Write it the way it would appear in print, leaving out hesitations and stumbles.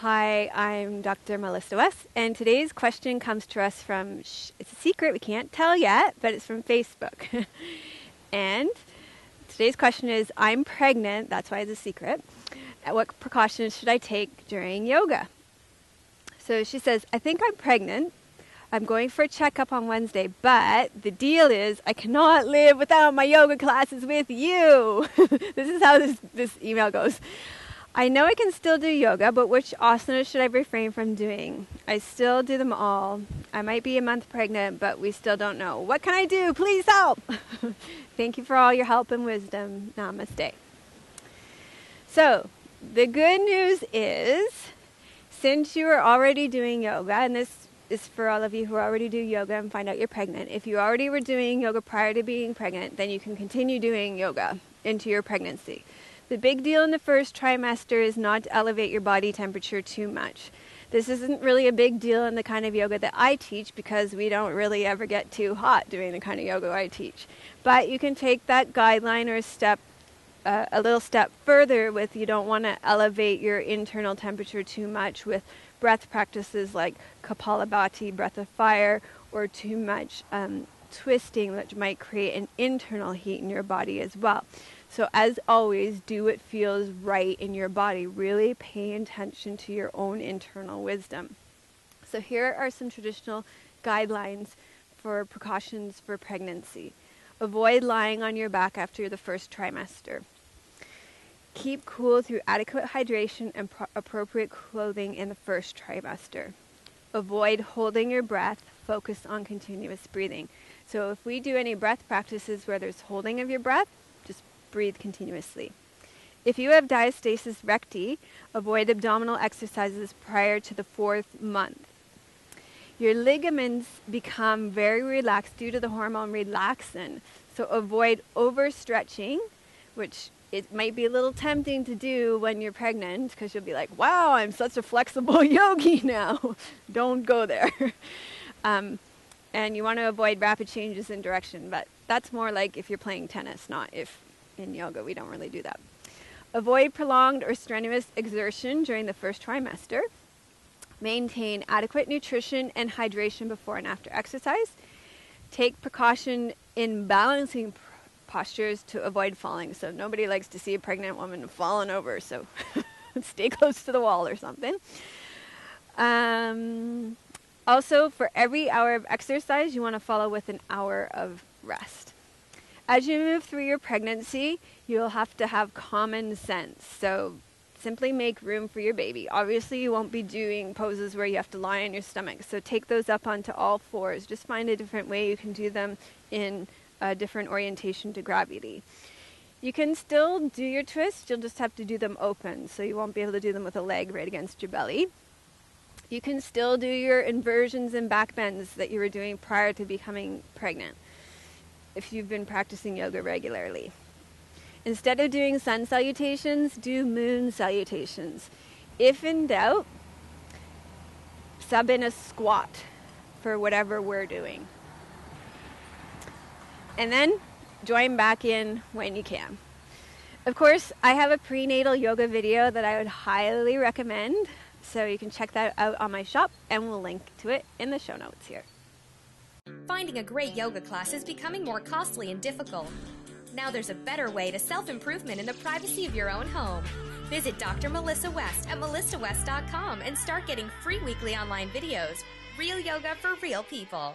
Hi, I'm Dr. Melissa West, and today's question comes to us from, it's a secret, we can't tell yet, but it's from Facebook. And today's question is, I'm pregnant, that's why it's a secret. What precautions should I take during yoga? So she says, I think I'm pregnant. I'm going for a checkup on Wednesday, but the deal is I cannot live without my yoga classes with you. This is how this email goes. I know I can still do yoga, but which asanas should I refrain from doing? I still do them all. I might be a month pregnant, but we still don't know. What can I do? Please help. Thank you for all your help and wisdom. Namaste. So, the good news is, since you are already doing yoga, and this is for all of you who already do yoga and find out you're pregnant. If you already were doing yoga prior to being pregnant, then you can continue doing yoga into your pregnancy. The big deal in the first trimester is not to elevate your body temperature too much. This isn't really a big deal in the kind of yoga that I teach because we don't really ever get too hot doing the kind of yoga I teach. But you can take that guideline or a little step further with you don't want to elevate your internal temperature too much with breath practices like kapala, bhati, breath of fire, or too much twisting, which might create an internal heat in your body as well. So as always, do what feels right in your body. Really pay attention to your own internal wisdom. So here are some traditional guidelines for precautions for pregnancy. Avoid lying on your back after the first trimester. Keep cool through adequate hydration and appropriate clothing in the first trimester. Avoid holding your breath. Focus on continuous breathing. So if we do any breath practices where there's holding of your breath, just breathe continuously. If you have Diastasis Recti, avoid abdominal exercises prior to the 4th month. Your ligaments become very relaxed due to the hormone relaxin, so avoid overstretching, which it might be a little tempting to do when you're pregnant because you'll be like, wow, I'm such a flexible yogi now. Don't go there. And you want to avoid rapid changes in direction, but that's more like if you're playing tennis, not if in yoga we don't really do that. Avoid prolonged or strenuous exertion during the first trimester. Maintain adequate nutrition and hydration before and after exercise. Take precaution in balancing postures to avoid falling. So nobody likes to see a pregnant woman falling over, so stay close to the wall or something. Also, for every hour of exercise, you want to follow with an hour of rest. As you move through your pregnancy, you'll have to have common sense. So simply make room for your baby. Obviously, you won't be doing poses where you have to lie on your stomach. So take those up onto all fours. Just find a different way you can do them in a different orientation to gravity. You can still do your twists. You'll just have to do them open. So you won't be able to do them with a leg right against your belly. You can still do your inversions and back bends that you were doing prior to becoming pregnant if you've been practicing yoga regularly. Instead of doing sun salutations, do moon salutations. If in doubt, sub in a squat for whatever we're doing. And then join back in when you can. Of course, I have a prenatal yoga video that I would highly recommend. So you can check that out on my shop, and we'll link to it in the show notes here. Finding a great yoga class is becoming more costly and difficult. Now there's a better way to self-improvement in the privacy of your own home. Visit Dr. Melissa West at melissawest.com and start getting free weekly online videos. Real yoga for real people.